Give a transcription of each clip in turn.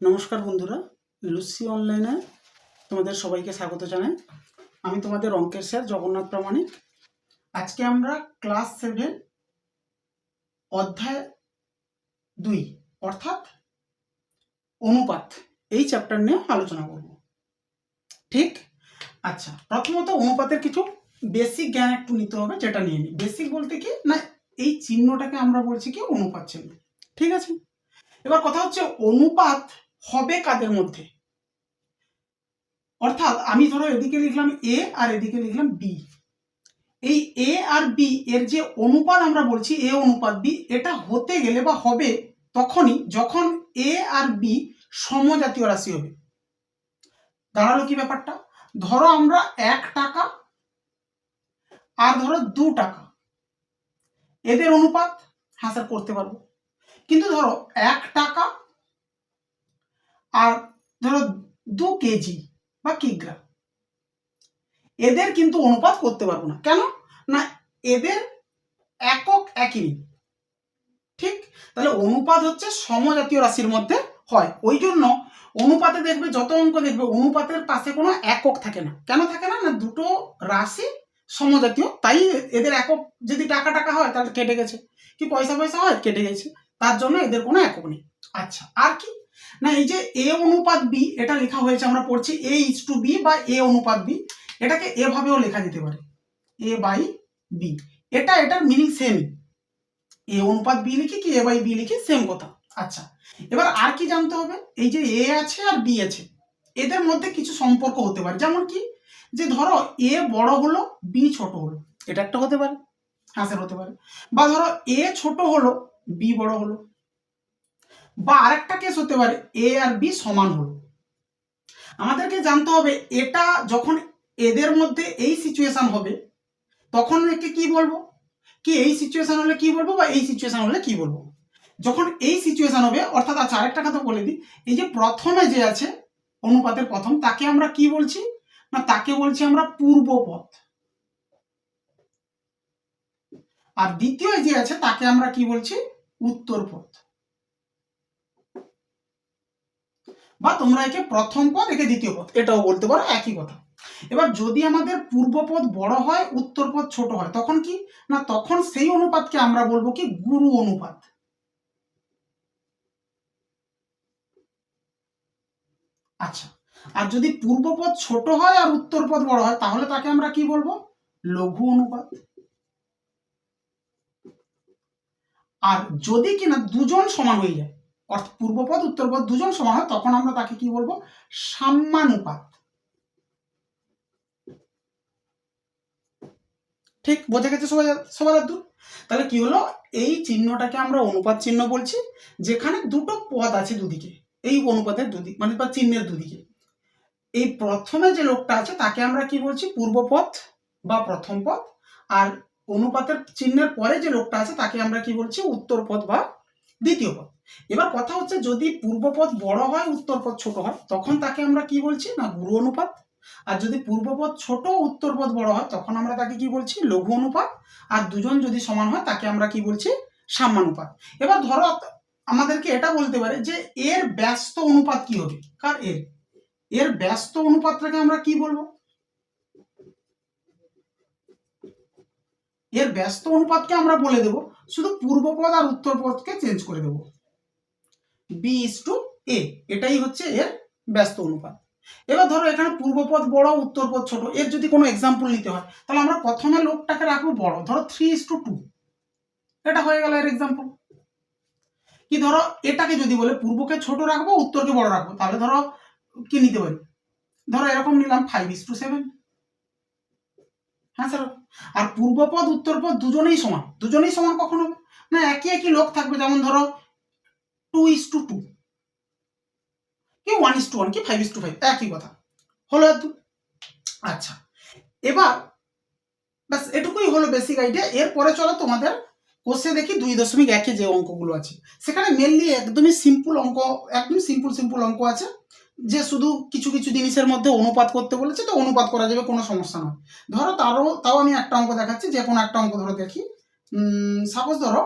নমস্কার বন্ধুরা, লুসি অনলাইনে তোমাদের সবাইকে স্বাগত জানাই। আমি তোমাদের অঙ্কের স্যার জগন্নাথ প্রামাণিক। আজকে আমরা ক্লাস 7 অধ্যায় 2 অর্থাৎ অনুপাত এই চ্যাপ্টার নিয়ে আলোচনা করব। ঠিক? আচ্ছা, প্রথমত অনুপাতের কিছু বেসিক জ্ঞান একটু নিতে হবে, যেটা নিয়ে নিই। বেসিক বলতে কি না, এই চিহ্নটাকে আমরা বলছি কি অনুপাত চিহ্ন। ঠিক আছে, এবার কথা হচ্ছে অনুপাত হবে কাদের মধ্যে। অর্থাৎ আমি ধরো এদিকে লিখলাম এ আর এদিকে লিখলাম বি। এই এ আর বি এর যে অনুপাত আমরা বলছি এ অনুপাত বি, এটা হতে গেলে বা হবে তখনই যখন এ আর বি সমজাতীয় রাশি হবে। দাঁড়ালো কি ব্যাপারটা, ধরো আমরা 1 টাকা আর ধরো 2 টাকা, এদের অনুপাত হ্যাঁ স্যার করতে পারবো। কিন্তু ধরো 1 টাকা আর ধরো 2 কেজি বা কিগ্রা, এদের কিন্তু অনুপাত করতে পারবো না। কেন না, এদের একক একই নেই। ঠিক, তাহলে অনুপাত হচ্ছে সমজাতীয় রাশির মধ্যে হয়। ওই জন্য অনুপাতে দেখবে, যত অঙ্ক দেখবে অনুপাতের পাশে কোনো একক থাকে না। কেন থাকে না, না দুটো রাশি সমজাতীয়, তাই এদের একক যদি টাকা টাকা হয় তাহলে কেটে গেছে, কি পয়সা পয়সা হয় কেটে গেছে, তার জন্য এদের কোনো একক নেই। আচ্ছা, আর কি না, এই যে এ অনুপাত বি, এটা লেখা হয়েছে, আমরা পড়ছি এ ইজ টু বি বা এ অনুপাত বি, এটাকে এভাবেও লেখা যেতে পারে এ বাই বি। এটার মিনিং সেম, এ অনুপাত বি লিখি কি এ বাই বি লিখি, সেম কথা। আচ্ছা, এবার আর কি জানতে হবে, এই যে এ আছে আর বি আছে, এদের মধ্যে কিছু সম্পর্ক হতে পারে। যেমন কি, যে ধরো এ বড় হলো বি ছোট হলো, এটা একটা হতে পারে, হ্যাঁ স্যার হতে পারে। বা ধরো এ ছোট হলো বি বড় হলো। বা আরেকটা কেস হতে পারে এ আর বি সমান হলো। আমাদেরকে জানতে হবে এটা যখন এদের মধ্যে এই সিচুয়েশন হবে তখন একে কি বলবো, কি এই সিচুয়েশন হলে কি বলবো বা এই সিচুয়েশন হলে কি বলবো। যখন এই সিচুয়েশন হবে, অর্থাৎ আচ্ছা আরেকটা কথা বলে দিই, এই যে প্রথমে যে আছে অনুপাতের প্রথম, তাকে আমরা কি বলছি না, তাকে বলছি আমরা পূর্বপদ। আর দ্বিতীয় যে আছে তাকে আমরা কি বলছি, উত্তরপদ। বা তোমরা একে প্রথম পদ, একে দ্বিতীয় পদ, এটাও বলতে পারো, একই কথা। এবার যদি আমাদের পূর্বপদ বড় হয় উত্তরপদ ছোট হয়, তখন কি না, তখন সেই অনুপাতকে আমরা বলবো কি গুরু অনুপাত। আচ্ছা, আর যদি পূর্বপদ ছোট হয় আর উত্তরপদ বড় হয়, তাহলে তাকে আমরা কি বলবো, লঘু অনুপাত। আর যদি কিনা দুজন সমান হয়ে যায়, অর্থাৎ পূর্বপদ উত্তরপদ দুজন সমান হয়, তখন আমরা তাকে কি বলবো, সাম্যানুপাত। ঠিক বোঝা গেছে সবার দূর? তাহলে কি হলো, এই চিহ্নটাকে আমরা অনুপাত চিহ্ন বলছি, যেখানে দুটো পদ আছে দুদিকে, এই অনুপাতের দুদিকে মানে বা চিহ্নের দুদিকে। এই প্রথমে যে লোকটা আছে তাকে আমরা কি বলছি, পূর্বপদ বা প্রথম পদ। আর অনুপাতের চিহ্নের পরে যে লোকটা আছে তাকে আমরা কি বলছি, উত্তরপদ বা দ্বিতীয় পদ। এবার কথা হচ্ছে, যদি পূর্বপদ বড় হয় উত্তরপদ ছোট হয়, তখন তাকে আমরা কি বলছি না গুরু অনুপাত। আর যদি পূর্বপদ ছোট উত্তরপদ বড় হয়, তখন আমরা তাকে কি বলছি, লঘু অনুপাত। আর দুজন যদি সমান হয় তাকে আমরা কি বলছি, সাম্যানুপাত। এবার ধরো আমাদেরকে এটা বলতে পারে যে এর ব্যস্ত অনুপাত কি হবে, কার এর ব্যস্ত অনুপাতটাকে আমরা কি বলবো, এর ব্যস্ত অনুপাতকে আমরা বলে দেব, শুধু পূর্বপদ আর উত্তরপদকে চেঞ্জ করে দেব, বি ইজ টু এ, এটাই হচ্ছে এর ব্যস্ত অনুপাত। এবার ধরো এখানে পূর্বপদ বড় উত্তরপদ ছোট, এর যদি কোনো এক্সাম্পল নিতে হয় তাহলে আমরা প্রথমে লোকটাকে রাখবো বড়, ধরো 3:2, এটা হয়ে গেল এর এক্সাম্পল। কি ধরো এটাকে যদি বলে পূর্বকে ছোট রাখবো উত্তরকে বড় রাখবো, তাহলে ধরো কি নিতে পারি, ধরো এরকম নিলাম 5:7। হ্যাঁ স্যার, আর পূর্বপদ উত্তরপদ দুজনেই সমান, দুজনেই সমান কখন হবে না, একই একই লোক থাকবে, যেমন ধরো 2:2 কি 1:1 কি 5:5, একই কথা হলো। আচ্ছা, এবার ব্যাস এটুকুই হলো বেসিক আইডিয়া। এরপরে চলো তোমাদের কোর্সে দেখি 2.1 যে অঙ্কগুলো আছে, সেখানে মেনলি একদমই সিম্পল অঙ্ক, একদম সিম্পল অঙ্ক আছে, যে শুধু কিছু কিছু জিনিসের মধ্যে অনুপাত করতে বলেছে, তো অনুপাত করা যাবে, কোনো সমস্যা নয়। ধরো তাও আমি একটা অঙ্ক দেখাচ্ছি, যে কোনো একটা অঙ্ক ধরো দেখি। সাপোজ ধরো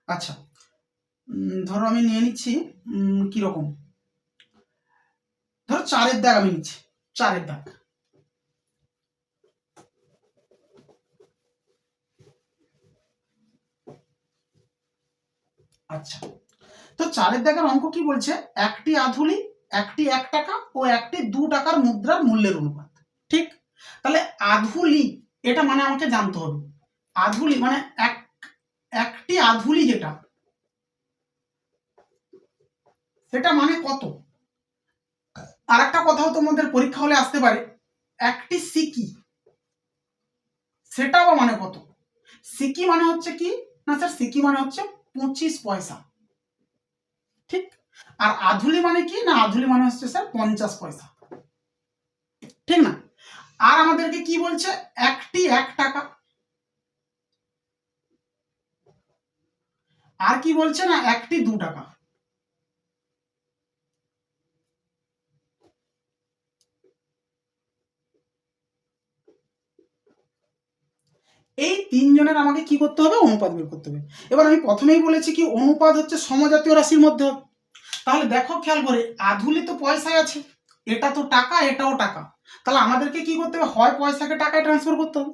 আচ্ছা, ধরো আমি নিয়ে নিচ্ছি কিরকম, ধরো 4-এর দাগ আমি নিচ্ছি, 4-এর দাগ। আচ্ছা, তো 4-এর দাগের অঙ্ক কি বলছে, একটি আধুলি, একটি 1 টাকা ও একটি 2 টাকার মুদ্রার মূল্যের অনুপাত। ঠিক, তাহলে আধুলি এটা মানে আমাকে জানতে হবে। আধুলি মানে একটি আধুলি যেটা, সেটা মানে কত। আর একটা কথাও তোমাদের পরীক্ষা হলে আসতে পারে, একটি সিকি, সেটা আবার মানে কত। সিকি মানে হচ্ছে কি না স্যার, সিকি মানে হচ্ছে 25 পয়সা। ঠিক, আর আধুলি মানে কি না, আধুলি মানে হচ্ছে স্যার 50 পয়সা। ঠিক না, আর আমাদেরকে কি বলছে, একটি 1 টাকা, আর কি বলছে না একটি 2 টাকা। এই তিনজনের আমাকে কি করতে হবে, অনুপাত বের করতে হবে। এবার আমি প্রথমেই বলেছি কি অনুপাত হচ্ছে সমজাতীয় রাশির মধ্যে হবে। তাহলে দেখো খেয়াল করে, আধুলি তো পয়সায় আছে, এটা তো টাকা, এটাও টাকা, তাহলে আমাদেরকে কি করতে হবে, হয় পয়সাকে টাকায় ট্রান্সফার করতে হবে,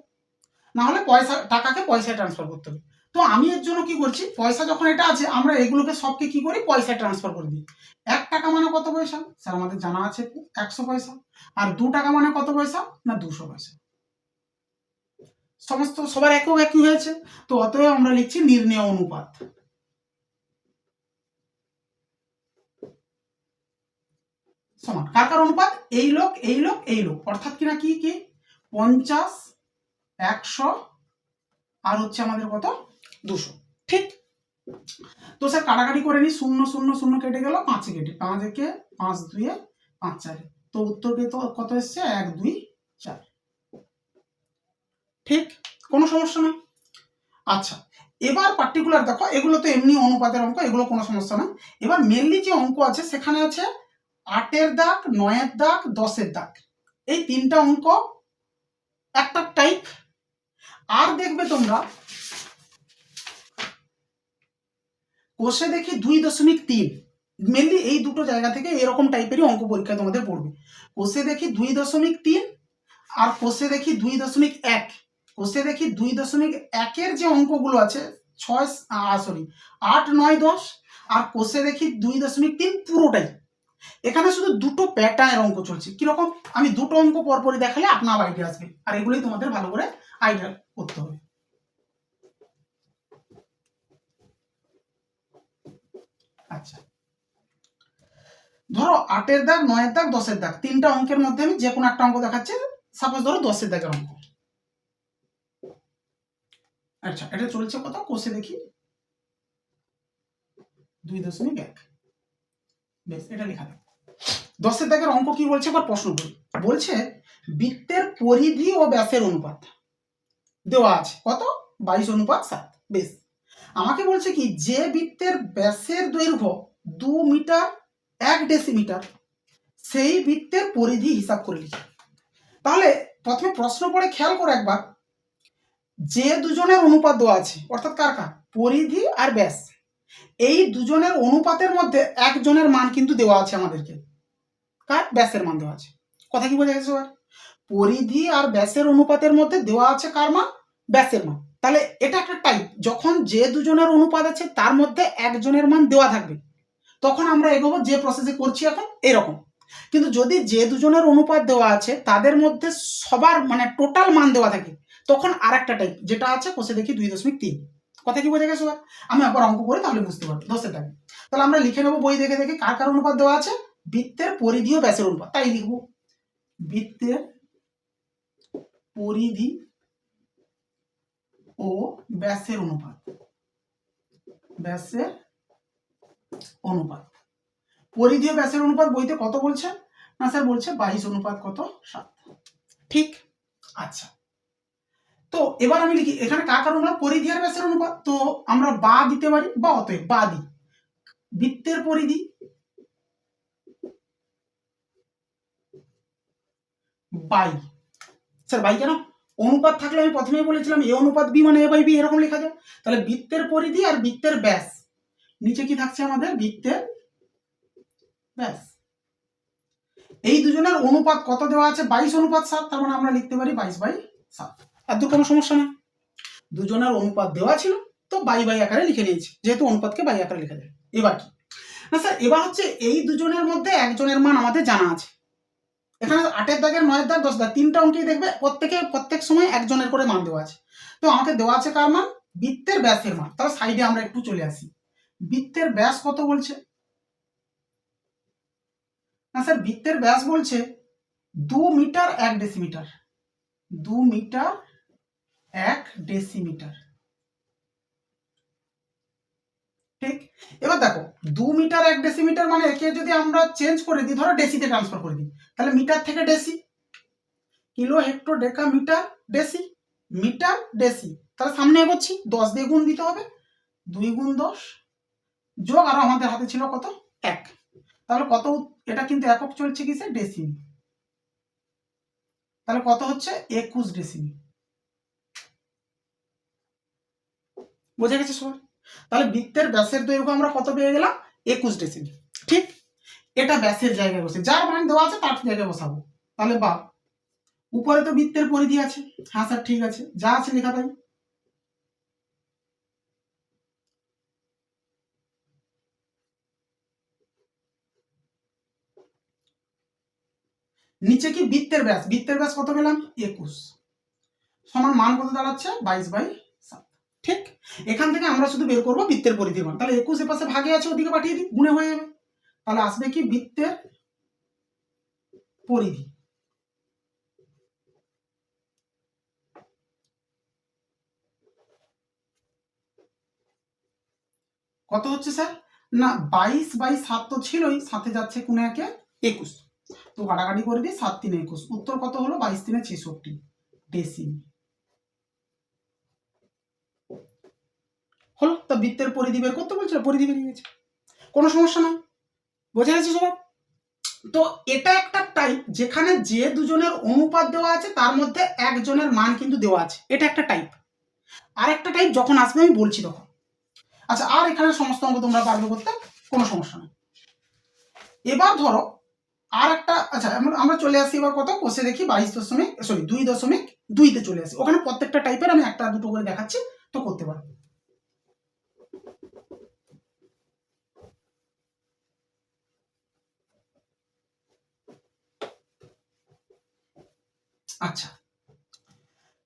না হলে পয়সা টাকাকে পয়সায় ট্রান্সফার করতে হবে। তো আমি এর জন্য কি করছি, পয়সা যখন এটা আছে আমরা এগুলোকে সবকে কি করি, পয়সায় ট্রান্সফার করে দিই। 1 টাকা মানে কত পয়সা স্যার, আমাদের জানা আছে 100 পয়সা। আর 2 টাকা মানে কত পয়সা না 200 পয়সা। সমস্ত সবার একক একই হয়েছে, তো অতএব আমরা লিখছি নির্ণেয় অনুপাত। সমান কার কার অনুপাত, এই লোক এই লোক এই লোক, অর্থাৎ কিনা কি কি 50, 100 আর হচ্ছে আমাদের কত 200। ঠিক, তো স্যার কাটাকাটি করে নি, 0 0 0 কেটে গেল, 5 কেটে 5 একে 5 2 5 4, তো উত্তর তো কত এসছে 1 2 4। ঠিক, কোনো সমস্যা না। আচ্ছা, এবার পার্টিকুলার দেখো, এগুলো তো এমনি অনুপাতের অঙ্ক, এগুলো কোনো সমস্যা না। এবার মেনলি যে অঙ্ক আছে সেখানে আছে 8-এর দাগ, 9-এর দাগ, 10-এর দাগ, এই তিনটা অঙ্ক একটা টাইপ। আর দেখবে তোমরা কোষে দেখি 2.3, মেনলি এই দুটো জায়গা থেকে এরকম টাইপেরই অঙ্ক পরীক্ষা তোমাদের পড়বে। কোষে দেখি 2.3 আর কোষে দেখি 2.1। কোষে দেখি 2.1-এর যে অঙ্কগুলো আছে 8 9 10, আর কোষে দেখি 2.3 পুরোটাই। এখানে শুধু দুটো প্যাটার্নের অঙ্ক চলছে। কিরকম, আমি দুটো অঙ্ক পরপরই দেখালে আপনার আইডিয়া আসবে, আর এগুলোই তোমাদের ভালো করে আইডিয়া করতে হবে। আচ্ছা, ধরো 8-এর দাগ, 9-এর দাগ, 10-এর দাগ, তিনটা অঙ্কের মধ্যে আমি যে কোনো একটা অঙ্ক দেখাচ্ছি। সাপোজ ধরো 10-এর দাগের অঙ্ক। আচ্ছা, এটা চলছে কত, কোষে দেখি 2.1। বেশ, এটা লেখা থাক। 10-এর দাগের অঙ্ক কি বলছে, আবার প্রশ্ন করি। বলছে বৃত্তের পরিধি ও ব্যাসের অনুপাত দেওয়া আছে কত, 22:7। বেশ, আমাকে বলছে কি যে বৃত্তের ব্যাসের দৈর্ঘ্য 2 মিটার 1 ডেসিমিটার, সেই বৃত্তের পরিধি হিসাব করে লিখি। তাহলে প্রথমে প্রশ্ন পড়ে খেয়াল করে একবার, যে দুজনের অনুপাত দেওয়া আছে, অর্থাৎ কার কার, পরিধি আর ব্যাস, এই দুজনের অনুপাতের মধ্যে একজনের মান কিন্তু দেওয়া আছে আমাদেরকে, কার, ব্যাসের মান দেওয়া আছে। কথা কি বোঝা গেছে এবার, পরিধি আর ব্যাসের অনুপাতের মধ্যে দেওয়া আছে কার মান, ব্যাসের মান। তাহলে এটা একটা টাইপ, যখন যে দুজনের অনুপাত আছে তার মধ্যে একজনের মান দেওয়া থাকবে, তখন আমরা এগোবো যে প্রসেসে করছি এখন এরকম। কিন্তু যদি যে দুজনের অনুপাত দেওয়া আছে তাদের মধ্যে সবার মানে টোটাল মান দেওয়া থাকে, তখন আর একটা টাইপ যেটা আছে কোষে দেখি 2.3। কথা কি বোঝা গেছে? আমি একবার অঙ্ক করে তাহলে বুঝতে পারবো 10-এর দাগে। তাহলে আমরা লিখে নেবো বই দেখে দেখে কার কার অনুপাত দেওয়া আছে, বৃত্তের পরিধি ও ব্যাসের অনুপাত, তাই লিখবো বৃত্তের পরিধি ও ব্যাসের অনুপাত। ব্যাসের অনুপাত, পরিধি ও ব্যাসের অনুপাত বইতে কত বলছে না স্যার, বলছে 22:7। ঠিক, আচ্ছা, তো এবার আমি লিখি এখানে কার কার অনুপাত, পরিধি আর ব্যাসের অনুপাত, তো আমরা বা দিতে পারি, বা অতএব বা দিই, বৃত্তের পরিধি বাই, স্যার বাই কেন, অনুপাত থাকলে আমি প্রথমেই বলেছিলাম এ অনুপাত বি মানে এ বাই বি, এরকম লেখা যায়। তাহলে বৃত্তের পরিধি আর বৃত্তের ব্যাস, নিচে কি থাকছে আমাদের বৃত্তের ব্যাস, এই দুজনের অনুপাত কত দেওয়া আছে 22:7, তার মানে আমরা লিখতে পারি 22/7। আর তো কোনো সমস্যা নেই, দুজনের অনুপাত দেওয়া ছিল তো বাই বাই আকারে লিখে নিয়েছি, যেহেতু অনুপাতকে বাই আকারে লেখা যায়। এবার কি না স্যার, এবার হচ্ছে এই দুজনের মধ্যে একজনের মান আমাদের জানা আছে। এখানে 8-এর দাগের 9-এর দাগ 10 দাগ তিনটা অঙ্কেই দেখবে প্রত্যেক সময় একজনের করে মান দেওয়া আছে। তো আমাকে দেওয়া আছে কার মান, বৃত্তের ব্যাসের মান। তাহলে সাইডে আমরা একটু চলে আসি, বৃত্তের ব্যাস কত বলছে না স্যার, বৃত্তের ব্যাস বলছে 2 মিটার 1 ডেসিমিটার, 2 মিটার 1 ডেসিমিটার। ঠিক, এবার দেখো 2 মিটার 1 ডেসিমিটার মানে একে যদি আমরা চেঞ্জ করে দিই, ধরো ডেসিতে ট্রান্সফার করে দিই, তাহলে মিটার থেকে deci, kilo hecto deca metre deci, metre deci. তাহলে সামনে এগোচ্ছি, 10 দিয়ে গুণ দিতে হবে, 2 গুণ 10 যোগ, আর আমাদের হাতে ছিল কত 1, তাহলে কত, এটা কিন্তু একক চলছে কিসে ডেসিমি, তাহলে কত হচ্ছে 21 ডেসিমি। বোঝা গেছে সবাই? তাহলে বৃত্তের ব্যাসের দৈর্ঘ্য আমরা কত পেয়ে গেলাম 21 ডেসিমি। ঠিক, এটা ব্যাসের জায়গায় বসে, যার মান দেওয়া আছে তার জায়গায় বসাবো। তাহলে বা উপরে তো বৃত্তের পরিধি আছে, হ্যাঁ স্যার ঠিক আছে, যা আছে লেখা তাই। নিচে কি বৃত্তের ব্যাস, বৃত্তের ব্যাস কত পেলাম 21, সমান মান কত দাঁড়াচ্ছে 22/7। ঠিক, এখান থেকে আমরা শুধু বের করবো বৃত্তের পরিধির মান। তাহলে 21 এর পাশে ভাগে আছে, ওদিকে পাঠিয়ে দিই, গুণে হয়ে যাবে। তাহলে আসবে কি বৃত্তের পরিধি, কত হচ্ছে স্যার না 22/7 তো ছিলই, সাথে যাচ্ছে কোন একে 21, তো কাটাকাটি করে দিই, 7 3 21, উত্তর কত হলো 22 3 66 ডেসিমি হলো। তা বৃত্তের পরিধি বের করতে বলছিল, পরিধি বেরিয়ে গেছে, কোনো সমস্যা নাই। বোঝা গেছে সবাই? তো এটা একটা টাইপ যেখানে যে দুজনের অনুপাত দেওয়া আছে তার মধ্যে একজনের মান কিন্তু দেওয়া আছে, এটা একটা টাইপ। আর একটা টাইপ যখন আসবে আমি বলছি তখন। আচ্ছা, আর এখানে সমস্ত অঙ্ক তোমরা পারবে করতে, কোনো সমস্যা নেই। এবার ধরো আর একটা, আচ্ছা আমরা চলে আসি এবার কত কোষে দেখি 2.2তে চলে আসি, ওখানে প্রত্যেকটা টাইপের আমি একটা দুটো করে দেখাচ্ছি, তো করতে পারবো। আচ্ছা,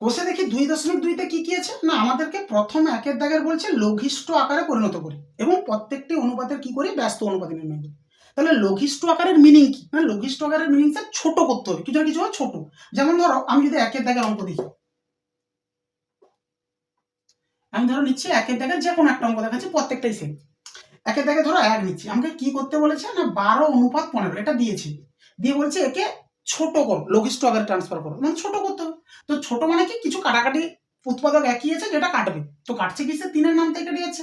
কোষে দেখি 2.2তে কি কি আছে না, আমাদেরকে প্রথম 1-এর দাগের বলছে লঘিষ্ঠ আকারে পরিণত করি এবং প্রত্যেকটি অনুপাতের কি করি ব্যস্ত অনুপাতে নির্ণয় করি। তাহলে লঘিষ্ঠ আকারের মিনিং কি না, লঘিষ্ঠ আকারের মিনিং স্যার ছোট করতে হবে, কিছু না কিছু ছোট। যেমন ধরো আমি যদি 1-এর দাগের অঙ্ক দেখি, আমি ধরো নিচ্ছি 1-এর দাগের যে কোনো একটা অঙ্ক দেখাচ্ছি, প্রত্যেকটাই সেম। 1-এর দাগে ধরো 1 নিচ্ছি, আমাকে কি করতে বলেছে না 12:15 এটা দিয়েছে, দিয়ে বলছে একে ছোট করো, লঘিষ্ঠ আকারে ট্রান্সফার করো, মানে ছোট করতে হবে। তো ছোট মানে কি, কিছু কাটাকাটি উৎপাদক একই আছে, যেটা কাটবে, তো কাটছে কিসে 3-এর নাম থেকে দিয়েছে,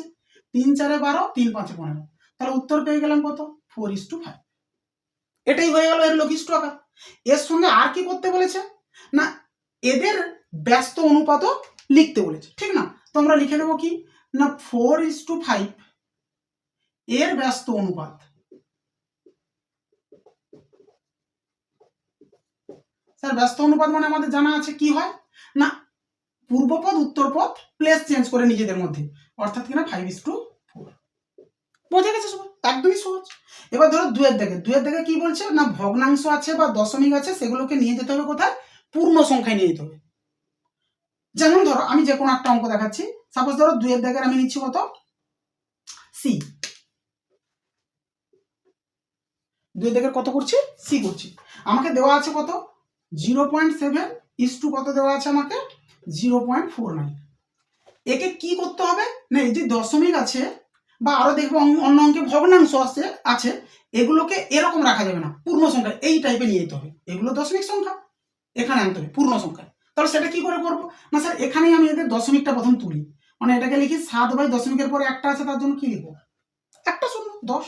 3 4 12 3 5 15, তাহলে উত্তর পেয়ে গেলাম কত 4:5। এটাই হয়ে গেল এর লঘিষ্ঠ আকার। এর সঙ্গে আর কি করতে বলেছে না, এদের ব্যস্ত অনুপাতও লিখতে বলেছে, ঠিক না? তো আমরা লিখে দেবো কি না 4:5 এর ব্যস্ত অনুপাত। স্যার ব্যস্ত অনুপাত মানে আমাদের জানা আছে কি হয় না, পূর্বপদ উত্তরপদ প্লেস চেঞ্জ করে নিজেদের মধ্যে, অর্থাৎ কিনা 5:4। বোঝা গেছে সবাই? একদমই সহজ। এবার ধরো 2-এর দাগে কি বলছে না, ভগ্নাংশ আছে বা দশমিক আছে, সেগুলোকে নিয়ে যেতে হবে কোথায়, পূর্ণ সংখ্যায় নিয়ে যেতে হবে। যেমন ধরো আমি যে কোনো একটা অঙ্ক দেখাচ্ছি, সাপোজ ধরো 2-এর দাগের আমি নিচ্ছি কত সি, 2-এর দাগের কত করছি সি করছি, আমাকে দেওয়া আছে কত 0.7 কত দেওয়া আছে আমাকে 0.49। একে কি করতে হবে না, এই যে দশমিক আছে বা আরো দেখবো অন্য অঙ্কে ভগ্নাংশ আছে, এগুলোকে এরকম রাখা যাবে না, পূর্ণ সংখ্যা এই টাইপে নিয়ে যেতে হবে, এগুলো দশমিক সংখ্যা এখানে আনতে হবে পূর্ণ সংখ্যা। তাহলে সেটা কি করে করবো না স্যার, এখানেই আমি এদের দশমিকটা প্রথম তুলি, মানে এটাকে লিখি 7/দশমিকের পরে একটা আছে, তার জন্য কি লিখবো একটা শূন্য 10,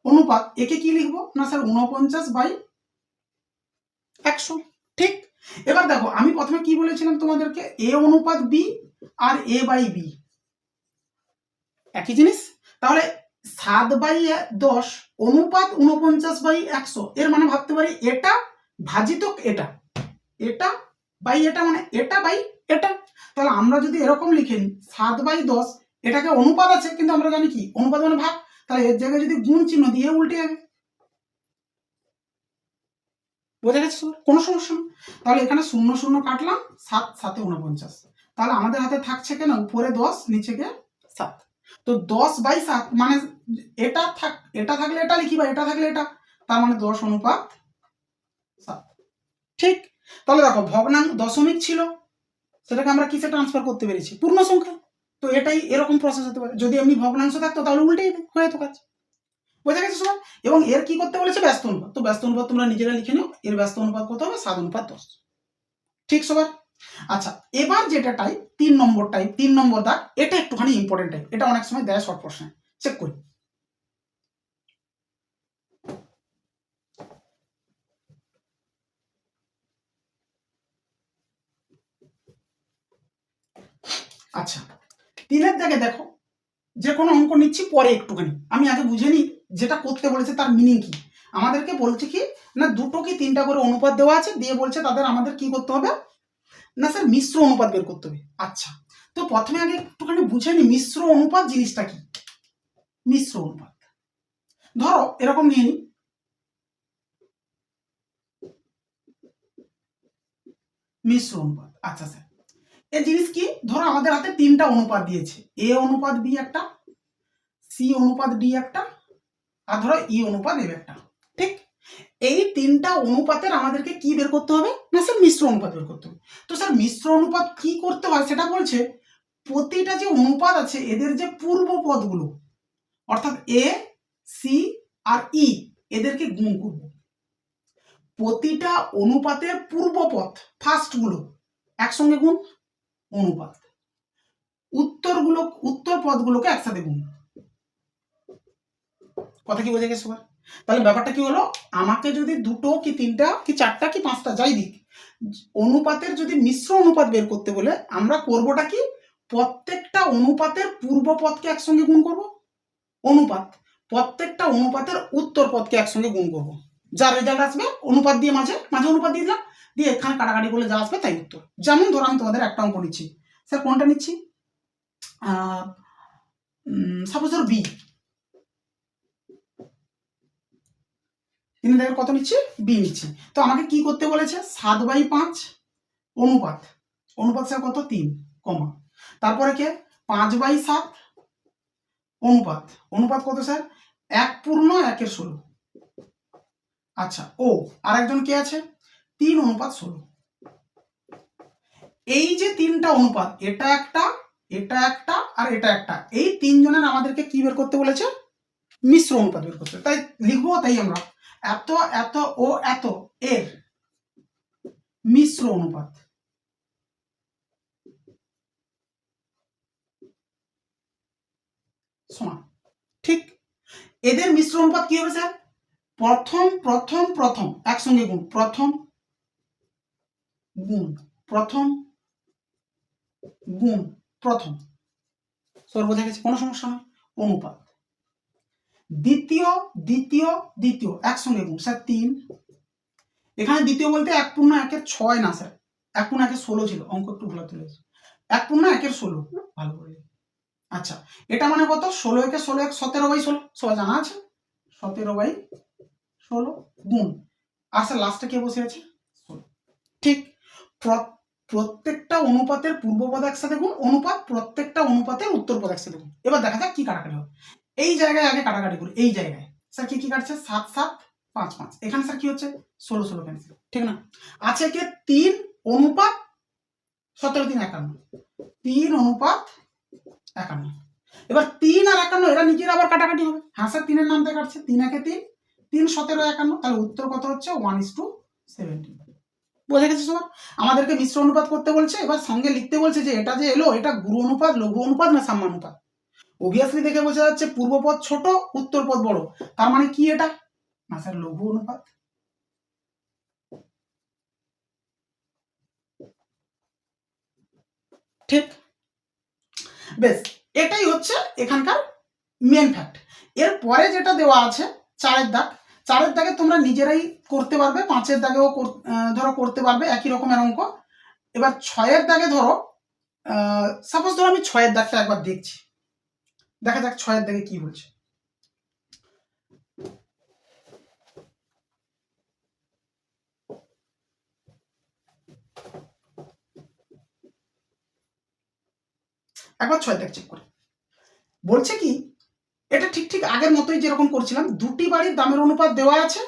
অনুপাত একে কি লিখবো না স্যার 49/100। ঠিক। এবার দেখো আমি প্রথমে কি বলেছিলাম তোমাদেরকে, এ অনুপাত বি আর এ বাই বি একই জিনিস। তাহলে 7/10 অনুপাত 49/100, এর মানে ভাবতে পারি এটা ভাজিত এটা, এটা বাই এটা, মানে এটা বাই এটা। তাহলে আমরা যদি এরকম লিখে নিই 7/10, এটাকে অনুপাত আছে কিন্তু আমরা জানি কি অনুপাত মানে ভাগ, তাহলে এর জায়গায় যদি গুণ চিহ্ন দিয়ে উল্টে যাবে। বোঝা গেছে? কোনো সমস্যা না। তাহলে এখানে 0 0 কাটলাম, 7 7 49। তাহলে আমাদের হাতে থাকছে কেন উপরে 10 নিচে গিয়ে 7। তো 10/7 মানে এটা থাকলে এটা লিখি বা এটা থাকলে এটা, তার মানে 10/7। ঠিক। তাহলে দেখো ভগ্নাংশ দশমিক ছিল, সেটাকে আমরা কিসে ট্রান্সফার করতে পেরেছি পূর্ণ সংখ্যা। তো এটাই এরকম প্রসেস হতে পারে, যদি এমনি ভগ্নাংশ থাকতো তাহলে উল্টেই হয়ে যেত কাজ। বোঝা গেছে সবাই? এবং এর কি করতে বলেছে ব্যস্ত অনুপাত, তো ব্যস্ত অনুপাত তোমরা নিজেরা লিখে নিও, এর ব্যস্ত অনুপাত কত হবে 7/10। ঠিক সবার? আচ্ছা, এবার যেটা টাইপ 3 নম্বর দাগ, এটা একটুখানি ইম্পর্টেন্ট টাইপ, এটা অনেক সময় দেয় শর্ট প্রশ্নে, চেক করি। আচ্ছা, 3-এর দাগে দেখো, যে কোনো অঙ্ক নিচ্ছি পরে একটুখানি, আমি আগে বুঝে নিই যেটা করতে বলেছে তার মিনিং কি। আমাদেরকে বলছে কি না, 2টো কি 3টা করে অনুপাত দেওয়া আছে, দিয়ে বলছে তাদের আমাদের কি করতে হবে না স্যার মিশ্র অনুপাত বের করতে হবে। আচ্ছা, তো প্রথমে আগে একটুখানি বুঝে নি মিশ্র অনুপাত জিনিসটা কি। মিশ্র অনুপাত ধরো এরকম নিয়ে নি, মিশ্র অনুপাত। আচ্ছা স্যার, এই জিনিস কি, ধরো আমাদের হাতে 3টা অনুপাত দিয়েছে, এ অনুপাত বি একটা, সি অনুপাত ডি একটা, আর ধরো ই অনুপাত এ একটা। ঠিক। এই 3টা অনুপাতের আমাদেরকে কি বের করতে হবে না স্যার মিশ্র অনুপাত বের করতে হবে। তো স্যার মিশ্র অনুপাত কি করতে হয় সেটা বলছে, প্রতিটা যে অনুপাত আছে এদের যে পূর্ব পদগুলো, অর্থাৎ এ সি আর ই, এদেরকে গুণ করব। প্রতিটা অনুপাতের পূর্বপদ ফার্স্টগুলো একসঙ্গে গুণ, অনুপাত উত্তর পদগুলোকে একসাথে গুণ। কথা কি বোঝা গেছে সবার? তাহলে ব্যাপারটা কি হলো, আমাকে যদি 2টো কি 3টা কি 4টা কি 5টা যাই দিক অনুপাতের যদি মিশ্র অনুপাত বের করতে বলে, আমরা করবোটা কি, প্রত্যেকটা অনুপাতের পূর্ব পদকে একসঙ্গে গুণ করব, অনুপাত প্রত্যেকটা অনুপাতের উত্তর পদকে একসঙ্গে গুণ করব, যা রেজাল্ট আসবে অনুপাত দিয়ে মাঝে মাঝে অনুপাত দিয়ে দিলাম, দিয়ে এখানে কাটাকাটি করলে যা আসবে তাই উত্তর। যেমন ধরো আমি তোমাদের একটা অঙ্ক নিচ্ছি, স্যার কোনটা নিচ্ছি, সাপোজ ধরো বি, 3 কত নিচ্ছি বি নিচ্ছি। তো আমাকে কি করতে বলেছে 7/5 অনুপাত, অনুপাত স্যার কত 3 কমা, তারপরে কে 5/7 অনুপাত, অনুপাত কত স্যার 1/16। আচ্ছা, ও আরেকজন কে আছে 3/16। এই যে 3টা অনুপাত, এটা একটা, এটা একটা আর এটা একটা, এই 3 জনের আমাদেরকে কি বের করতে বলেছে মিশ্র অনুপাত বের করতে। তাই লিখবো, তাই আমরা এত এত ও এত এর মিশ্র অনুপাত। সমান। ঠিক। এদের মিশ্র অনুপাত কি হবে স্যার, প্রথম প্রথম প্রথম একসঙ্গে গুণ, প্রথম গুণ প্রথম গুণ প্রথম। সর বোঝা গেছে? কোনো সমস্যা নয়। অনুপাত দ্বিতীয় দ্বিতীয় দ্বিতীয় একসঙ্গে গুণ, স্যার 3। এখানে দ্বিতীয় বলতে 1/1/6 না স্যার, 1/1/16 ছিল, অঙ্ক একটু ভুল তুলেছে, 1/1/16 ভালো করে। আচ্ছা, এটা মানে কত 16 × 17/16, সবাই জানা আছে 17/16 গুণ, আর স্যার লাস্টে কে বসে আছে 16। ঠিক। প্রত্যেকটা অনুপাতের পূর্বপদ একসাথে গুণ, অনুপাত প্রত্যেকটা অনুপাতের উত্তরপদ একসাথে গুণ। এবার দেখা যাক কি কাটাকাটি হবে। এই জায়গায় আগে কাটাকাটি করি, এই জায়গায় স্যার কি কি কাটছে 7 7 5 5, এখানে স্যার কি হচ্ছে 16 16 ক্যান্সেল, ঠিক না? আছে কে 3 অনুপাত 17 3 51, 3 অনুপাত 51। এবার 3 আর 51 এরা নিজের আবার কাটাকাটি হবে। হ্যাঁ স্যার 3 এর নাম দিয়ে কাটছে, 3 একে 3, 3 17 51, তাহলে উত্তর কত হচ্ছে 1:17। বোঝা গেছে সবার? আমাদেরকে মিশ্র অনুপাত করতে বলছে, এবার সঙ্গে লিখতে বলছে যে এটা যে এলো এটা গুরু অনুপাত, লঘু অনুপাত না সাম্যানুপাত। অবভিয়াসলি দেখে বোঝা যাচ্ছে পূর্বপদ ছোট উত্তরপদ বড়, তার মানে কি এটা না স্যার লঘু অনুপাত। ঠিক, বেশ, এটাই হচ্ছে এখানকার মেন ফ্যাক্ট। এর পরে যেটা দেওয়া আছে 4-এর দাগ, 4-এর দাগে তোমরা নিজেরাই করতে পারবে, 5-এর দাগেও ধরো করতে পারবে একই রকমের অঙ্ক। এবার 6-এর দাগে ধরো সাপোজ ধরো আমি 6-এর দাগটা একবার দেখছি, দেখা যাক 6-এর দাগে কি বলছে। একবার 6-এর দাগ চেক করে বলছে কি, এটা ঠিক ঠিক আগের মতোই যেরকম করছিলাম, দুটি বাড়ির দামের অনুপাত দেওয়া আছে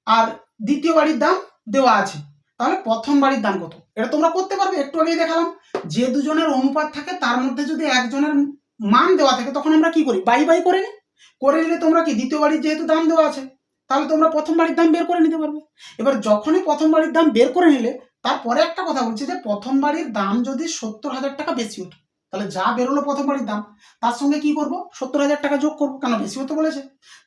আর দ্বিতীয় বাড়ির দাম দেওয়া আছে, তাহলে প্রথম বাড়ির দাম কত, এটা তোমরা করতে পারবে। একটু আগেই দেখালাম যে দুজনের অনুপাত থাকে তার মধ্যে যদি একজনের মান দেওয়া থাকে তখন আমরা কি করি, বাই বাই করে নিই, করে নিলে তোমরা কি দ্বিতীয় বাড়ির যেহেতু দাম দেওয়া আছে তাহলে তোমরা প্রথম বাড়ির দাম বের করে নিতে পারবে। এবার যখনই প্রথম বাড়ির দাম বের করে নিলে তারপরে একটা কথা বলছি যে প্রথম বাড়ির দাম যদি 70,000 টাকা বেশি হতো তাহলে যা বেরোলো প্রথম বাড়ির দাম তার সঙ্গে কি করব, 70,000 টাকা যোগ করবো, কেন বেশি হতে বলেছে।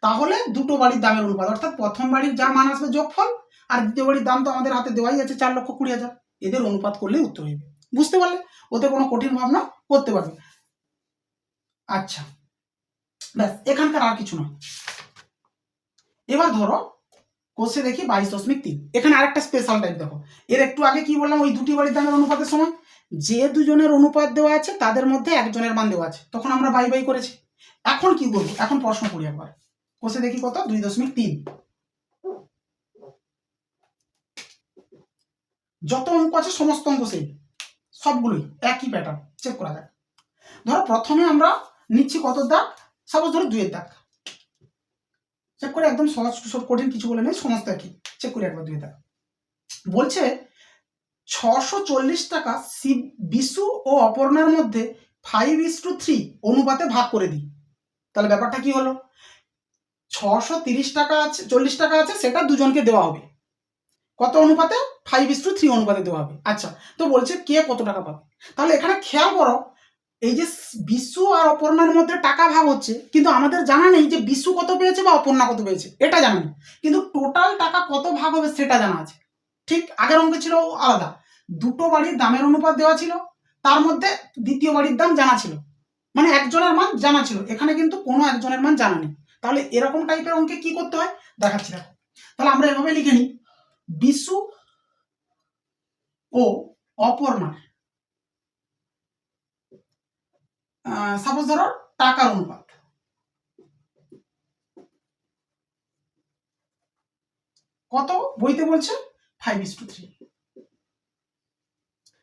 তাহলে দুটো বাড়ির দামের অনুপাত, অর্থাৎ প্রথম বাড়ির যা মান আসবে যোগফল আর দ্বিতীয় বাড়ির দাম তো আমাদের হাতে দেওয়াই আছে 4,20,000, এদের অনুপাত করলেই উত্তর হইবে। বুঝতে পারলে, ওতে কোনো কঠিন ভাবনা করতে পারবে। আচ্ছা, ব্যাস, এখানকার আর কিছু নয়। এবার ধরো কোষে দেখি 22.3, এখানে আরেকটা স্পেশাল টাইপ দেখো। এর একটু আগে কি বললাম, ওই দুটি বাড়ির দামের অনুপাতের সময় যে দুজনের অনুপাত দেওয়া আছে তাদের মধ্যে একজনের মান দেওয়া আছে, তখন আমরা বাই বাই করেছি। এখন কি বলবো, এখন প্রশ্ন করি একবার, কোষে দেখি কত, 2.3। যত অঙ্ক আছে সমস্ত অঙ্ক সেই, সবগুলোই একই প্যাটার্ন, চেক করা যায়। ধরো প্রথমে আমরা নিচ্ছি কত দাগ, সাপোজ ধরো 2-এর দাগ, চেক করে, একদম সহজ সব কঠিন কিছু বলে নেই, সমস্ত একই, চেক করি একবার 2-এর দাগ। বলছে 640 টাকা বিশু ও অপর্ণার মধ্যে 5:3 অনুপাতে ভাগ করে দিই। তাহলে ব্যাপারটা কি হলো, 630 টাকা আছে, 40 টাকা আছে, সেটা দুজনকে দেওয়া হবে কত অনুপাতে, 5:3 অনুপাতে দেওয়া হবে। আচ্ছা, তো বলছে কে কত টাকা পাবে। তাহলে এখানে খেয়াল করো, এই যে বিশু আর অপর্ণার মধ্যে টাকা ভাগ হচ্ছে, কিন্তু আমাদের জানা নেই যে বিশু কত পেয়েছে বা অপর্ণা কত পেয়েছে, এটা জানা নেই, কিন্তু টোটাল টাকা কত ভাগ হবে সেটা জানা আছে। ঠিক আগের অঙ্কে ছিল আলাদা, দুটো বাড়ির দামের অনুপাত দেওয়া ছিল, তার মধ্যে দ্বিতীয় বাড়ির দাম জানা ছিল, মানে একজনের মান জানা ছিল, এখানে কিন্তু কোনো একজনের মান জানা নেই। তাহলে এরকম টাইপের অঙ্কে কি করতে হয় দেখাচ্ছি দেখো। তাহলে আমরা এভাবে লিখে নিই, বিশু ও অপর্ণা, সাপোজ ধরো টাকার অনুপাত কত, বইতে বলছে 5:3।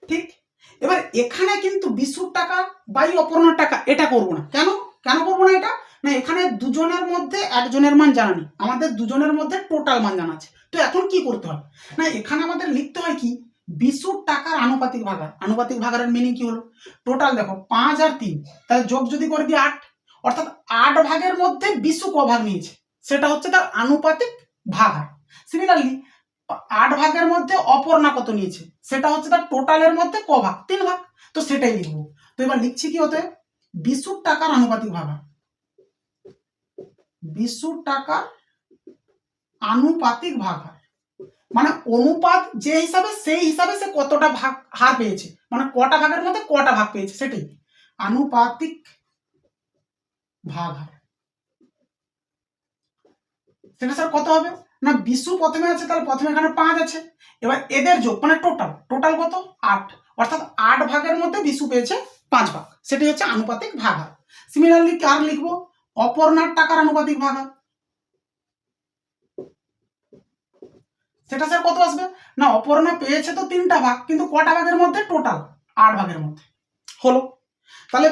ঠিক, এবার এখানে কিন্তু বিশুর টাকা বাই অপর্ণার টাকা এটা করব না, কেন কেন করবো না এটা, না এখানে দুজনের মধ্যে একজনের মান জানা নেই, আমাদের দুজনের মধ্যে টোটাল মান জানা আছে। তো এখন কি করতে হয়, না এখানে আমাদের লিখতে হয় কি, বিশুর টাকার আনুপাতিক ভাগার। আনুপাতিক ভাগারের মিনিং কি হলো, টোটাল দেখো 5 আর 3, তাহলে যোগ যদি করে দিই 8, অর্থাৎ 8 ভাগের মধ্যে বিশু ক ভাগ নিয়েছে সেটা হচ্ছে তার আনুপাতিক ভাগার। সিমিলারলি 8 ভাগের মধ্যে অপর্ণা কত নিয়েছে সেটা হচ্ছে তার টোটালের মধ্যে ক ভাগ, 3 ভাগ, তো সেটাই লিখবো। তো এবার লিখছি কি হতে, বিশুর টাকার আনুপাতিক ভাগার, বিশুর টাকার আনুপাতিক ভাগার, মানে অনুপাত যে হিসাবে সেই হিসাবে সে কতটা ভাগ হার পেয়েছে, মানে কটা ভাগের মধ্যে কটা ভাগ পেয়েছে সেটাই আনুপাতিক ভাগার। সেটা স্যার কত হবে, না বিশু প্রথমে আছে, তাহলে প্রথমে এখানে 5 আছে, এবার এদের যোগ মানে টোটাল, টোটাল কত 8, অর্থাৎ 8 ভাগের মধ্যে বিশু পেয়েছে 5 ভাগ, সেটাই হচ্ছে আনুপাতিক ভাগার। সিমিলারলি কার লিখবো, অপর্ণার টাকার আনুপাতিক ভাগার, সেটা স্যার কত আসবে, না অপর্ণা পেয়েছে তো 3টা ভাগ, কিন্তু কটা ভাগের মধ্যে, টোটাল 8 ভাগের মধ্যে হলো। তাহলে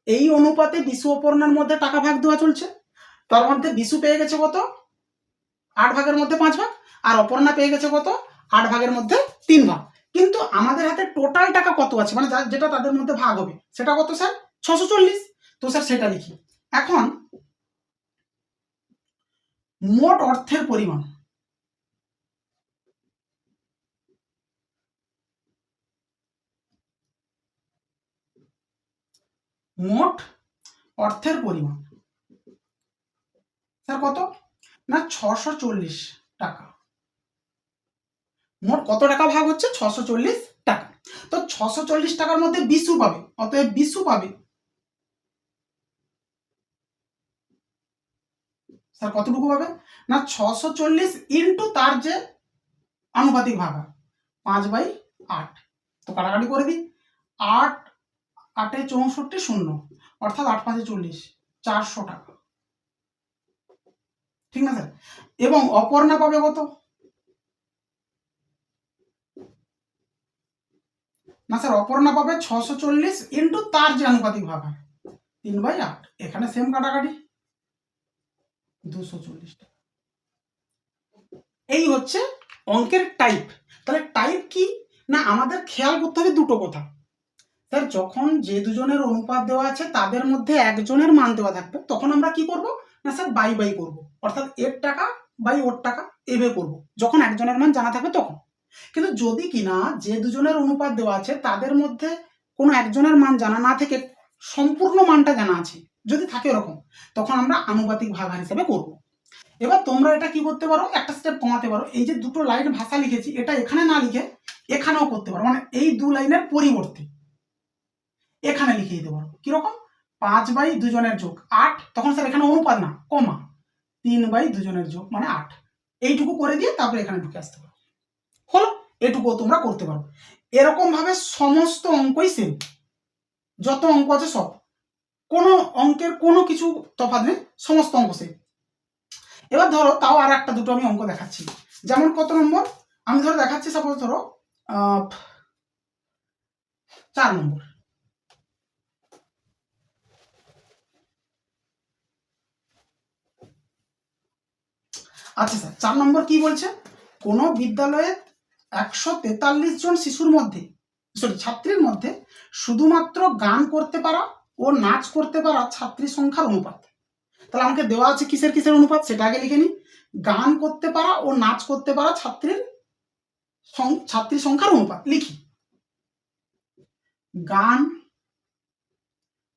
এই অনুপাতে বিশু অপর্ণার মধ্যে টাকা ভাগ দেওয়া চলছে, তার মধ্যে বিশু পেয়ে গেছে কত 8 ভাগের মধ্যে 5 ভাগ, আর অপর্ণা পেয়ে গেছে কত 8 ভাগের মধ্যে 3 ভাগ, কিন্তু আমাদের হাতে টোটাল টাকা কত আছে, মানে যেটা তাদের মধ্যে ভাগ হবে সেটা কত স্যার 640, তো স্যার সেটা লিখি। এখন মোট অর্থের পরিমাণ, মোট অর্থের পরিমাণ স্যার কত, না 640 টাকা, মোট কত টাকা ভাগ হচ্ছে 640 টাকা। তো 640 টাকার মধ্যে বিশু পাবে, অতএব বিশু পাবে স্যার কতটুকু পাবে না 640 ইন্টু তার যে আনুপাতিক ভাগ 5/8। তো কাটাকাটি করে দিই, 8 8 64 শূন্য, অর্থাৎ 8 5 40, 400 টাকা, ঠিক না স্যার? এবং অপর্ণা পাবে কত না স্যার? অপর্ণা পাবে 640 ইন্টু তার যে আনুপাতিক ভাগ 3/8। এখানে সেম কাটাকাটি, 240 টাকা। এই হচ্ছে অঙ্কের টাইপ। তাহলে টাইপ কি না আমাদের খেয়াল করতে হবে দুটো কথা স্যার। যখন যে দুজনের অনুপাত দেওয়া আছে তাদের মধ্যে একজনের মান দেওয়া থাকবে, তখন আমরা কি করব না স্যার বাই বাই করব, অর্থাৎ এর টাকা বাই ওর টাকা এভাবে করব যখন একজনের মান জানা থাকবে তখন। কিন্তু যদি কিনা যে দুজনের অনুপাত দেওয়া আছে তাদের মধ্যে কোনো একজনের মান জানা না থেকে সম্পূর্ণ মানটা জানা আছে যদি থাকে এরকম, তখন আমরা আনুপাতিক ভাগাহার হিসেবে করব। এবার তোমরা এটা কি করতে পারো, একটা স্টেপ কমাতে পারো, এই যে দুটো লাইন ভাষা লিখেছি এটা এখানে না লিখে এখানেও করতে পারো, মানে এই দু লাইনের পরিবর্তে এখানে লিখে দিতে পারো। কিরকম 5/2 জনের যোগ 8, তখন স্যার এখানে অনুপাত না কমা 3/2 জনের যোগ মানে 8, এইটুকু করে দিয়ে তারপরে এখানে ঢুকে আসতে পারো। হলো, এটুকুও তোমরা করতে পারো। এরকম ভাবে সমস্ত অঙ্কই সেম, যত অঙ্ক আছে সব, কোনো অঙ্কের কোনো কিছু তফাৎ নেই, সমস্ত অঙ্ক সেম। এবার ধরো তাও আর একটা দুটো আমি অঙ্ক দেখাচ্ছি, যেমন কত নম্বর আমি ধরো দেখাচ্ছি, সাপোজ ধরো 4 নম্বর। আচ্ছা স্যার 4 নম্বর কি বলছে, কোন বিদ্যালয়ে 143 জন শিশুর মধ্যে ছাত্রীর মধ্যে শুধুমাত্র গান করতে পারা ও নাচ করতে পারা ছাত্রী সংখ্যার অনুপাত। তাহলে আমাকে দেওয়া আছে কিসের কিসের অনুপাত সেটা আগে লিখে নিই। গান করতে পারা ও নাচ করতে পারা ছাত্রী সংখ্যার অনুপাত লিখি। গান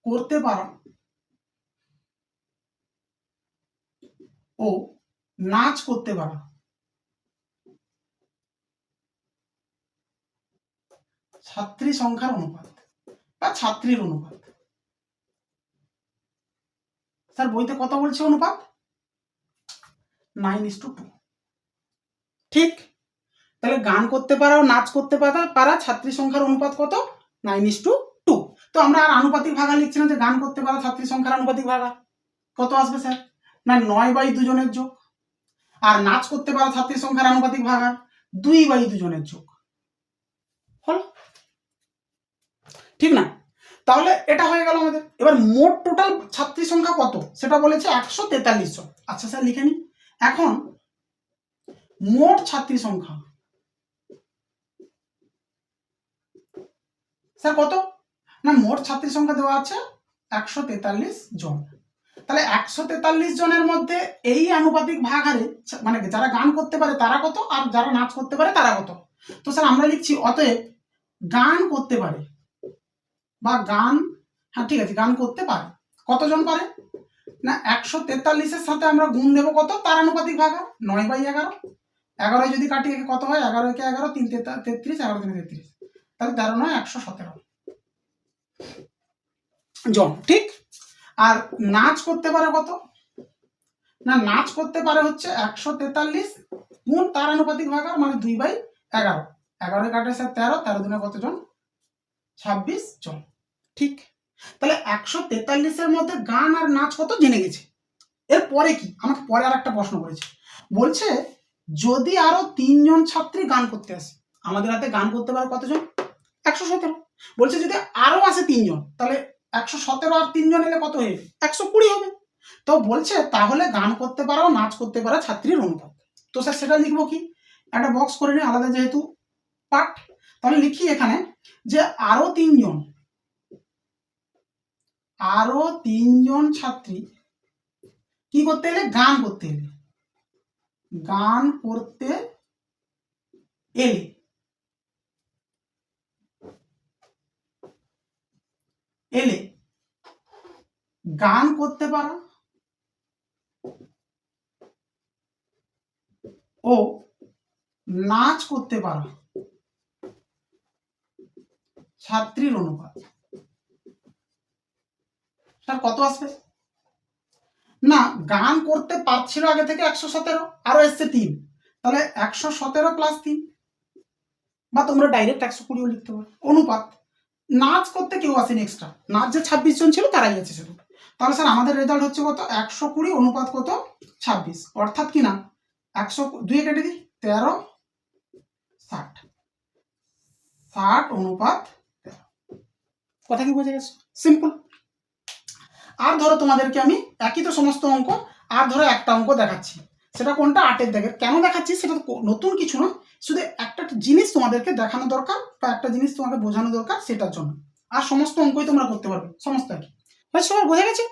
করতে পারা ও নাচ করতে পারা ছাত্রী সংখ্যার অনুপাত বা ছাত্রীর অনুপাত। স্যার বইতে কত বলছে অনুপাত? 9:2। ঠিক, তাহলে গান করতে পারা ও নাচ করতে পারা ছাত্রী সংখ্যার অনুপাত কত? 9:2। তো আমরা আর আনুপাতিক ভাগা লিখছি না, যে গান করতে পারা ছাত্রী সংখ্যার আনুপাতিক ভাগা কত আসবে স্যার না 9/2 জনের যোগ, আর নাচ করতে পারা ছাত্রী সংখ্যার আনুপাতিক ভাগা 2/2 জনের যোগ। হলো, ঠিক না? তাহলে এটা হয়ে গেল আমাদের। এবার মোট টোটাল ছাত্রী সংখ্যা কত সেটা বলেছে 143 জন। আচ্ছা স্যার লিখে নি। এখন মোট ছাত্রী সংখ্যা স্যার কত না মোট ছাত্রী সংখ্যা দেওয়া আছে 143 জন। তাহলে 143 জনের মধ্যে এই আনুপাতিক ভাগ হারে মানে যারা গান করতে পারে তারা কত আর যারা নাচ করতে পারে তারা কত। তো স্যার আমরা লিখছি অতএব গান করতে পারে বা গান, হ্যাঁ ঠিক আছে, গান করতে পারে কতজন পারে না 143-এর সাথে আমরা গুণ দেবো কত তার আনুপাতিক ভাগ 9/11। 11 যদি কাটি কত হয় 11 কে 11 3 33, 11 3 33, তাহলে 13 9 117 জন। ঠিক, আর নাচ করতে পারে কত না নাচ করতে পারে হচ্ছে 143 গুণ তার আনুপাতিক ভাগ মানে 2/11। 11 কাটে স্যার 13, 13 দিনে কত জন? 26 জন। ঠিক, তাহলে 143-এর মধ্যে গান আর নাচ কত জেনে গেছে। এর পরে কি আমাকে পরে আর একটা প্রশ্ন করেছে, বলছে যদি আরো 3 জন ছাত্রী গান করতে আসে, আমাদের হাতে গান করতে পারে কতজন? 117। বলছে যদি আরো আসে 3 জন তাহলে 117 আর 3 জন এলে কত হয়ে 120 হবে। তো বলছে তাহলে গান করতে পারা ও নাচ করতে পারা ছাত্রীর অনুপাত। তো স্যার সেটা লিখবো কি, একটা বক্স করে নিই আলাদা যেহেতু পার্ট। তাহলে লিখি এখানে যে আরো 3 জন ছাত্রী কি করতে এলে গান করতে এলে গান করতে পারা ও নাচ করতে পারা ছাত্রীর অনুপাত, স্যার কত আসবে? না, গান করতে পারছিল আগে থেকে 117, আরো এসছে 3, তাহলে 117 প্লাস 3, বা তোমরা ডাইরেক্ট 120 লিখতে পারো। অনুপাত, নাচ করতে কেউ আসেনি এক্সট্রা, নাচ যে 26 জন ছিল তারাই আছে শুধু। তাহলে স্যার আমাদের রেজাল্ট হচ্ছে কত? 120 অনুপাত কত? 26, অর্থাৎ কি না 102 কেটে দিই 13, 60, 60 অনুপাত 13। কথা কি বোঝা গেছে? সিম্পল। আর ধরো তোমাদেরকে আমি একই তো সমস্ত অঙ্ক, আর ধরো একটা অঙ্ক দেখাচ্ছি, সেটা কোনটা? 8-এর দাগের। কেন দেখাচ্ছি সেটা নতুন কিছু না, শুধু একটা জিনিস তোমাদেরকে দেখানো দরকার বা একটা জিনিস তোমাকে বোঝানো দরকার, সেটার জন্য। আর সমস্ত অঙ্কই তোমরা করতে পারবে, সমস্ত একই। সবার বোঝা গেছে?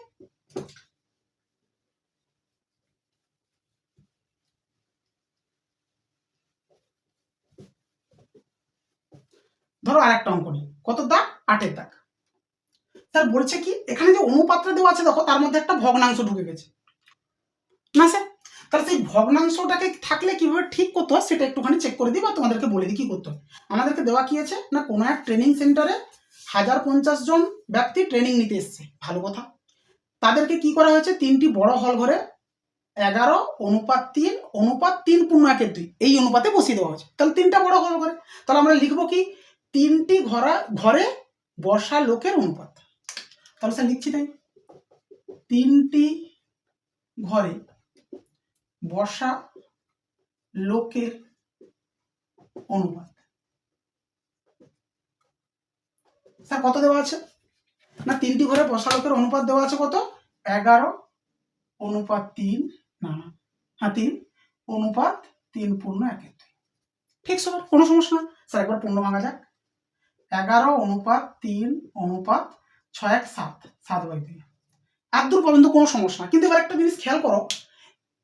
ধরো আর একটা অঙ্ক নিই, কত দাগ? 8-এর দাগ। স্যার বলছে কি, এখানে যে অনুপাতটা দেওয়া আছে দেখো, তার মধ্যে একটা ভগ্নাংশ ঢুকে গেছে না স্যার? তাহলে সেই ভগ্নাংশটাকে থাকলে কিভাবে ঠিক করতে হয় সেটা একটুখানি চেক করে দিই বা তোমাদেরকে বলে দিই কি করতে হয়। আমাদেরকে দেওয়া কি আছে না, কোনো এক ট্রেনিং সেন্টারে 1050 জন ব্যক্তি ট্রেনিং নিতে এসছে, ভালো কথা। তাদেরকে কি করা হয়েছে, 3টি বড় হল ঘরে 11 অনুপাত 3 অনুপাত 3 পূর্ণ 1/2 এই অনুপাতে বসিয়ে দেওয়া হয়েছে। তাহলে 3টা বড় হল ঘরে, তাহলে আমরা লিখবো কি, 3টি ঘরে বসা লোকের অনুপাত। তাহলে স্যার লিখছি তাই, 3টি ঘরে বসা লোকের অনুপাত। স্যার কত দেওয়া আছে না, 3টি ঘরে বসা লোকের অনুপাত দেওয়া আছে কত? 11 অনুপাত 3, না না হ্যাঁ 3 অনুপাত 3 পূর্ণ 1/2। ঠিক স্যার, কোনো সমস্যা না। স্যার একবার পূর্ণ ভাঙা যাক, 11 অনুপাত 3 অনুপাত 6 1 7, 7/2। এতদূর পর্যন্ত কোনো সমস্যা না, কিন্তু এবার একটা জিনিস খেয়াল করো,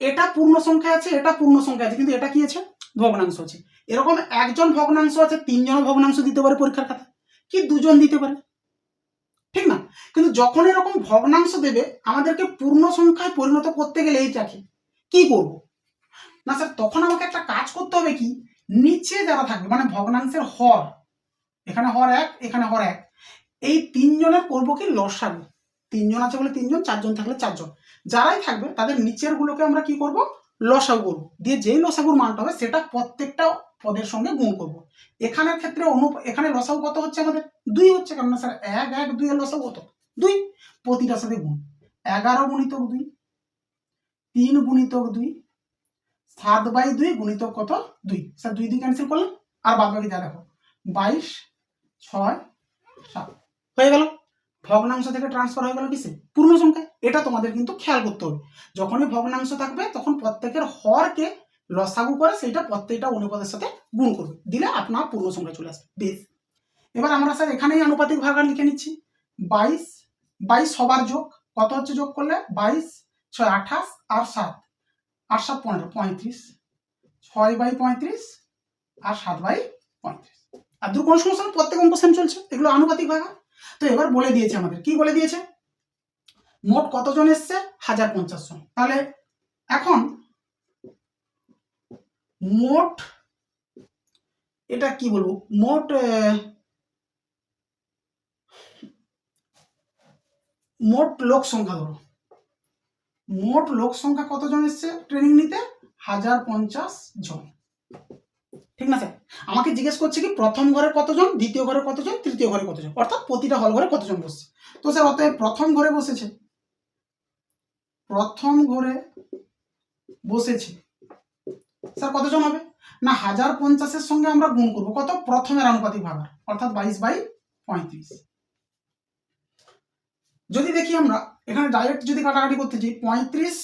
এটা পূর্ণ সংখ্যা আছে, এটা পূর্ণ সংখ্যা আছে, কিন্তু এটা কি আছে? ভগ্নাংশ আছে। এরকম একজন ভগ্নাংশ আছে, 3 জন ভগ্নাংশ দিতে পারে পরীক্ষার খাতা, কি 2 জন দিতে পারে, ঠিক না? কিন্তু যখন এরকম ভগ্নাংশ দেবে, আমাদেরকে পূর্ণ সংখ্যায় পরিণত করতে গেলে এইটাকে কি করব না স্যার, তখন আমাকে একটা কাজ করতে হবে, কি নিচে যারা থাকবে মানে ভগ্নাংশের হর, এখানে হর 1 এখানে হর 1, এই 3 জনের করবো কি লসাগু। 3 জন আছে বলে 3 জন, 4 জন থাকলে 4 জন, যারাই থাকবে তাদের নিচের গুলোকে আমরা কি করব, লসাগু করবো, দিয়ে যেই লসাগুর মানটা হবে সেটা প্রত্যেকটা পদের সঙ্গে গুণ করব। এখানের ক্ষেত্রে এখানে লসাগু কত হচ্ছে আমাদের? 2 হচ্ছে, কারণ স্যার 1 1 2 এর লসাগু কত? 2, প্রতিটার সাথে গুণ, 11 গুণিতক 2, 3 গুণিতক 2, 7/2 গুণিতক কত? 2। স্যার 2 দিয়ে ক্যান্সেল করলাম, আর বাদ বাকি যা দেখো 22 6 7 হয়ে গেল। ভগ্নাংশ থেকে ট্রান্সফার হয়ে গেল কিসে? পূর্ণ সংখ্যায়। এটা তোমাদের কিন্তু খেয়াল করতে হবে, যখনই ভগ্নাংশ থাকবে তখন প্রত্যেকের হরকে লসাগু করে সেইটা প্রত্যেকটা অনুপাতের সাথে গুণ করবে, দিলে আপনার পূর্ণ সংখ্যা চলে আসবে। বেশ, এবার আমরা স্যার এখানেই আনুপাতিক ভাগাকার লিখে নিচ্ছি। 22 22 সবার যোগ, কত হচ্ছে যোগ করলে? 22 6 28 আর 7 8 7 15 35, 6/35 আর 7/35। আর দু কোন সমস্যা না, প্রত্যেক অঙ্ক সেম চলছে, এগুলো আনুপাতিক ভাগা। তো এবার বলে দিয়েছে আমাদের, কি বলে দিয়েছে, মোট কতজন এসছে? 1050 জন। তাহলে এখন মোট, এটা কি বলবো, মোট লোক সংখ্যা ধরো, মোট লোক সংখ্যা কতজন এসছে ট্রেনিং নিতে? 1050 জন, ঠিক না স্যার? আমাকে জিজ্ঞেস করছে কি প্রথম ঘরে কতজন, দ্বিতীয় ঘরে কতজন, তৃতীয় ঘরে কতজন, অর্থাৎ প্রতিটা হল ঘরে কতজন বসছে। তো স্যার অতএব প্রথম ঘরে বসেছে, প্রথম ঘরে বসেছে স্যার কতজন হবে না, 1050-এর সঙ্গে আমরা গুণ করবো কত? প্রথমের আনুপাতিক ভাগার, অর্থাৎ 22/35। যদি দেখি আমরা এখানে ডাইরেক্ট যদি কাটাকাটি করতে চাই, 35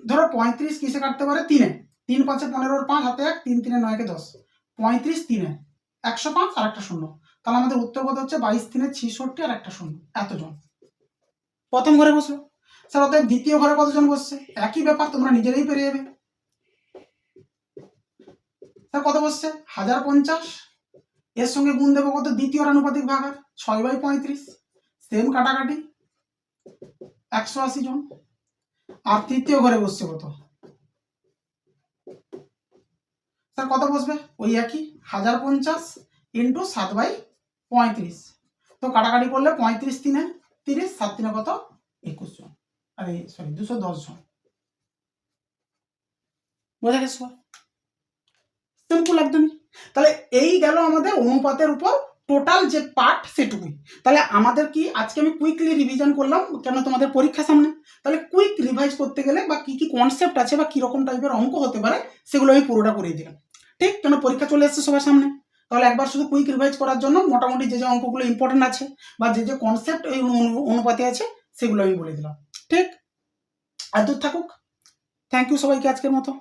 ধরো 35 কিসে কাটতে পারে? 3-এ, 3 5 15 5 হাতে 1, 3 3 9 10, 35 3-এ 105 আর একটা শূন্য, তাহলে আমাদের উত্তর কত হচ্ছে? 22 3 66 আর একটা শূন্য, এতজন প্রথম ঘরে বসলো। স্যার অতএব দ্বিতীয় ঘরে কতজন বসছে? একই ব্যাপার, তোমরা নিজেরাই পেরে যাবে। স্যার কত বসছে? 1050, এর সঙ্গে গুণ দেবো কত? দ্বিতীয় আনুপাতিক ভাগার 6/35, সেম কাটাকাটি 180 জন। আর তৃতীয় ঘরে বসছে কত? স্যার কত বসবে? ওই একই 1050, ইন্টু 7/35। তো কাটাকাটি করলে 35 3 30, 7 3 কত 21 জন, আরে সরি 210 জন। বোঝা গেছে? সিম্পল একদমই। তাহলে এই গেল আমাদের অনুপাতের উপর টোটাল যে পার্ট সেটুকুই। তাহলে আমাদের কি আজকে আমি কুইকলি রিভিশন করলাম, কেন তোমাদের পরীক্ষা সামনে। তাহলে কুইক রিভাইজ করতে গেলে বা কি কি কনসেপ্ট আছে বা কীরকম টাইপের অঙ্ক হতে পারে সেগুলো আমি পুরোটা করিয়ে দিলাম। ঠিক, কেন পরীক্ষা চলে এসছে সবার সামনে। তাহলে একবার শুধু কুইক রিভাইজ করার জন্য মোটামুটি যে যে অঙ্কগুলো ইম্পর্টেন্ট আছে বা যে যে কনসেপ্ট এই অনুপাতে আছে সেগুলো আমি বলে দিলাম। ঠিক, আর দূর থাকুক। থ্যাংক ইউ সবাইকে আজকের মতো।